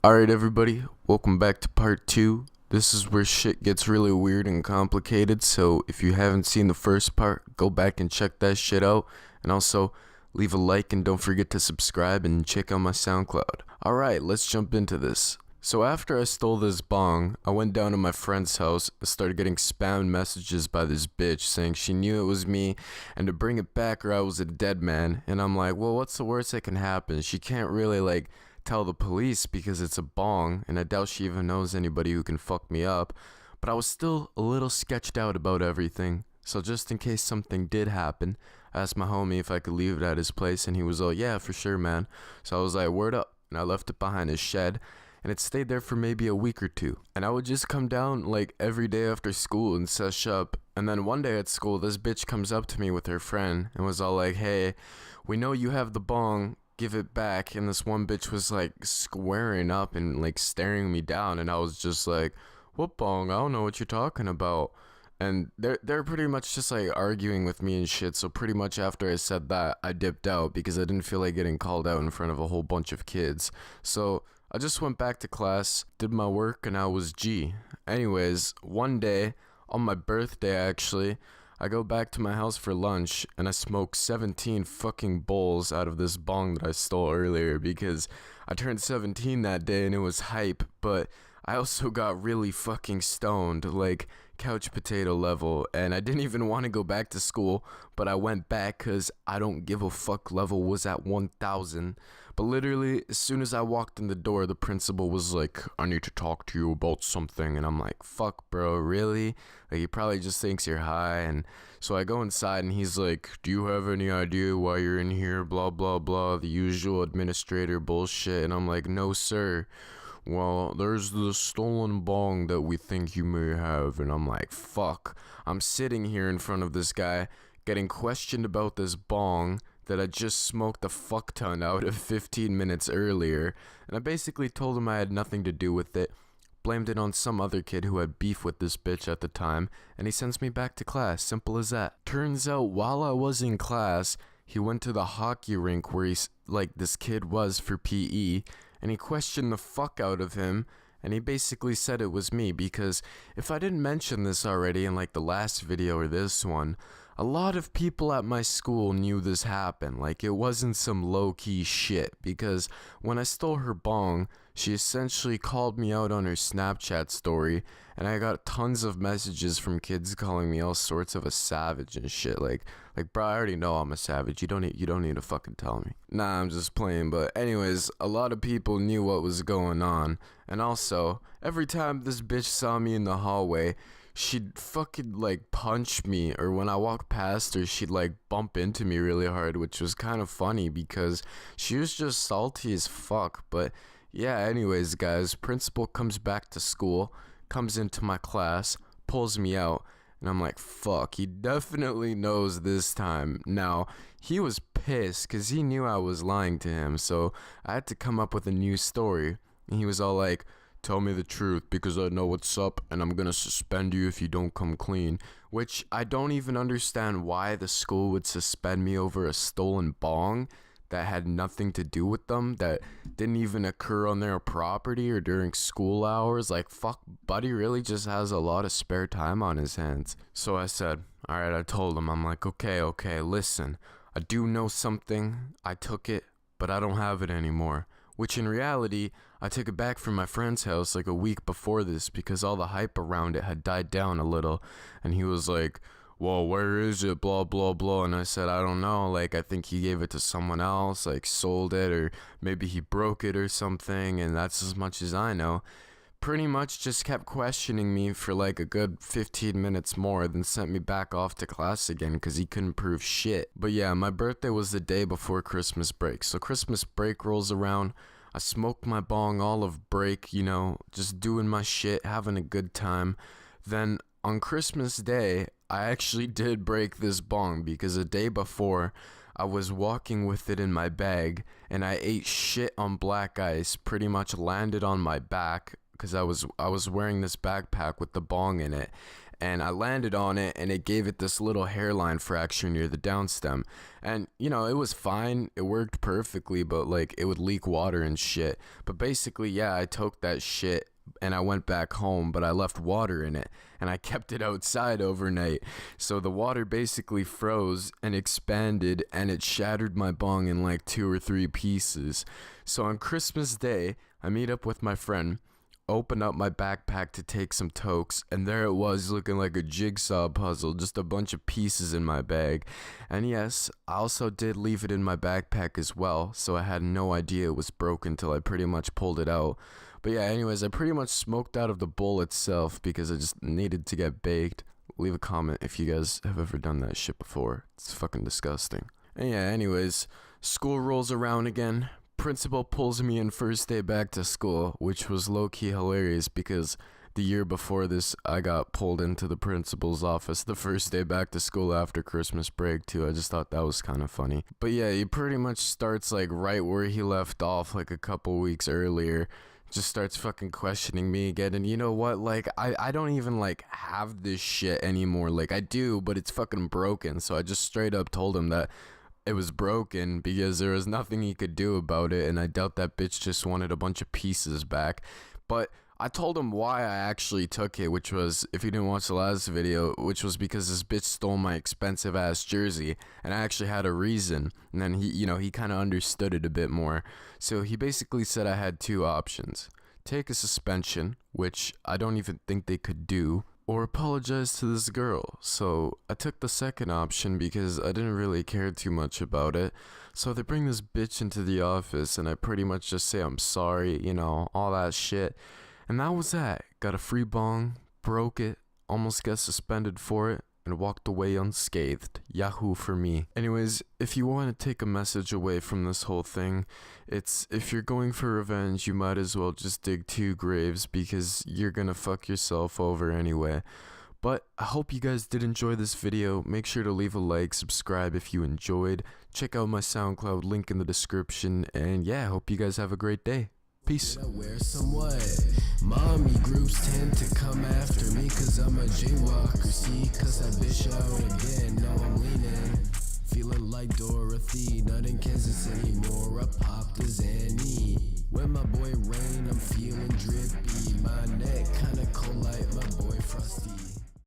Alright, everybody, welcome back to part 2. This is where shit gets really weird and complicated, so if you haven't seen the first part, go back and check that shit out. And also, leave a like and don't forget to subscribe and check out my SoundCloud. Alright, let's jump into this. So after I stole this bong, I went down to my friend's house and started getting spam messages by this bitch saying she knew it was me and to bring it back or I was a dead man. And I'm like, well, what's the worst that can happen? She can't really tell the police because it's a bong, and I doubt she even knows anybody who can fuck me up. But I was still a little sketched out about everything, so just in case something did happen, I asked my homie if I could leave it at his place, and he was like, yeah, for sure, man. So I was like, word up, and I left it behind his shed, and it stayed there for maybe a week or two. And I would just come down every day after school and sesh up. And then one day at school, this bitch comes up to me with her friend and was all like, hey, we know you have the bong, give it back. And this one bitch was squaring up and staring me down, and I was just like, what bong? I don't know what you're talking about. And they're pretty much just arguing with me and shit. So pretty much after I said that, I dipped out because I didn't feel like getting called out in front of a whole bunch of kids. So I just went back to class, did my work, and I was G. Anyways, one day, on my birthday actually, I go back to my house for lunch and I smoke 17 fucking bowls out of this bong that I stole earlier because I turned 17 that day and it was hype, but I also got really fucking stoned, couch potato level, and I didn't even want to go back to school, but I went back because I don't give a fuck level was at 1000. But literally, as soon as I walked in the door, the principal was like, I need to talk to you about something. And I'm like, fuck, bro, really? He probably just thinks you're high. And so I go inside and he's like, do you have any idea why you're in here? Blah, blah, blah. The usual administrator bullshit. And I'm like, no, sir. Well, there's the stolen bong that we think you may have. And I'm like, fuck. I'm sitting here in front of this guy getting questioned about this bong that I just smoked a fuck ton out of 15 minutes earlier, and I basically told him I had nothing to do with it, blamed it on some other kid who had beef with this bitch at the time, and he sends me back to class, simple as that. Turns out while I was in class, he went to the hockey rink where this kid was for PE, and he questioned the fuck out of him, and he basically said it was me, because if I didn't mention this already in the last video or this one, a lot of people at my school knew this happened. It wasn't some low-key shit, because when I stole her bong, she essentially called me out on her Snapchat story, and I got tons of messages from kids calling me all sorts of a savage and shit. Bro, I already know I'm a savage. You don't need to fucking tell me. Nah, I'm just playing. But anyways, a lot of people knew what was going on, and also every time this bitch saw me in the hallway, she'd fucking punch me, or when I walked past her, she'd bump into me really hard, which was kind of funny because she was just salty as fuck. But yeah, anyways, guys, principal comes back to school, comes into my class, pulls me out, and I'm like, fuck, he definitely knows this time. Now, he was pissed because he knew I was lying to him, so I had to come up with a new story. And he was all like, tell me the truth because I know what's up and I'm gonna suspend you if you don't come clean. Which I don't even understand why the school would suspend me over a stolen bong that had nothing to do with them, that didn't even occur on their property or during school hours. Fuck, buddy really just has a lot of spare time on his hands. So I said, alright, I told him, I'm like, okay, listen, I do know something, I took it, but I don't have it anymore. Which in reality, I took it back from my friend's house a week before this because all the hype around it had died down a little. And he was like, well, where is it, blah, blah, blah. And I said, I don't know, I think he gave it to someone else, sold it, or maybe he broke it or something, and that's as much as I know. Pretty much just kept questioning me for a good 15 minutes more, then sent me back off to class again because he couldn't prove shit. But yeah, my birthday was the day before Christmas break. So Christmas break rolls around, I smoked my bong all of break, just doing my shit, having a good time. Then on Christmas Day, I actually did break this bong because a day before, I was walking with it in my bag and I ate shit on black ice, pretty much landed on my back because I was wearing this backpack with the bong in it, and I landed on it, and it gave it this little hairline fracture near the downstem. And you know, it was fine, it worked perfectly, but like it would leak water and shit. But basically, yeah, I took that shit and I went back home, but I left water in it and I kept it outside overnight. So the water basically froze and expanded, and it shattered my bong in like 2 or 3 pieces. So on Christmas Day, I meet up with my friend, open up my backpack to take some tokes, and there it was, looking like a jigsaw puzzle, just a bunch of pieces in my bag. And yes, I also did leave it in my backpack as well, so I had no idea it was broken till I pretty much pulled it out. But yeah, anyways, I pretty much smoked out of the bowl itself because I just needed to get baked. Leave a comment if you guys have ever done that shit before. It's fucking disgusting. And yeah, anyways, school rolls around again. Principal pulls me in first day back to school, which was low-key hilarious because the year before this, I got pulled into the principal's office the first day back to school after Christmas break too. I just thought that was kind of funny. But yeah, he pretty much starts like right where he left off like a couple weeks earlier. Just starts fucking questioning me again. And you know what, like I don't even like have this shit anymore. Like I do, but it's fucking broken. So I just straight up told him that it was broken because there was nothing he could do about it, and I doubt that bitch just wanted a bunch of pieces back. But I told him why I actually took it, which was, if you didn't watch the last video, which was because this bitch stole my expensive ass jersey, and I actually had a reason. And then he, you know, he kind of understood it a bit more. So he basically said I had 2 options: take a suspension, which I don't even think they could do, or apologize to this girl. So I took the second option because I didn't really care too much about it. So they bring this bitch into the office, and I pretty much just say I'm sorry, you know, all that shit. And that was that. Got a free bong, broke it, almost got suspended for it, and walked away unscathed. Yahoo for me. Anyways, if you want to take a message away from this whole thing, it's if you're going for revenge, you might as well just dig 2 graves because you're gonna fuck yourself over anyway. But I hope you guys did enjoy this video. Make sure to leave a like, subscribe if you enjoyed. Check out my SoundCloud, link in the description, and yeah, I hope you guys have a great day. Peace. Mommy groups tend to come after me cause I'm a jaywalker. See, cause I bitch out again, now I'm leaning. Feeling like Dorothy, not in Kansas anymore. I popped a Zanny when my boy ran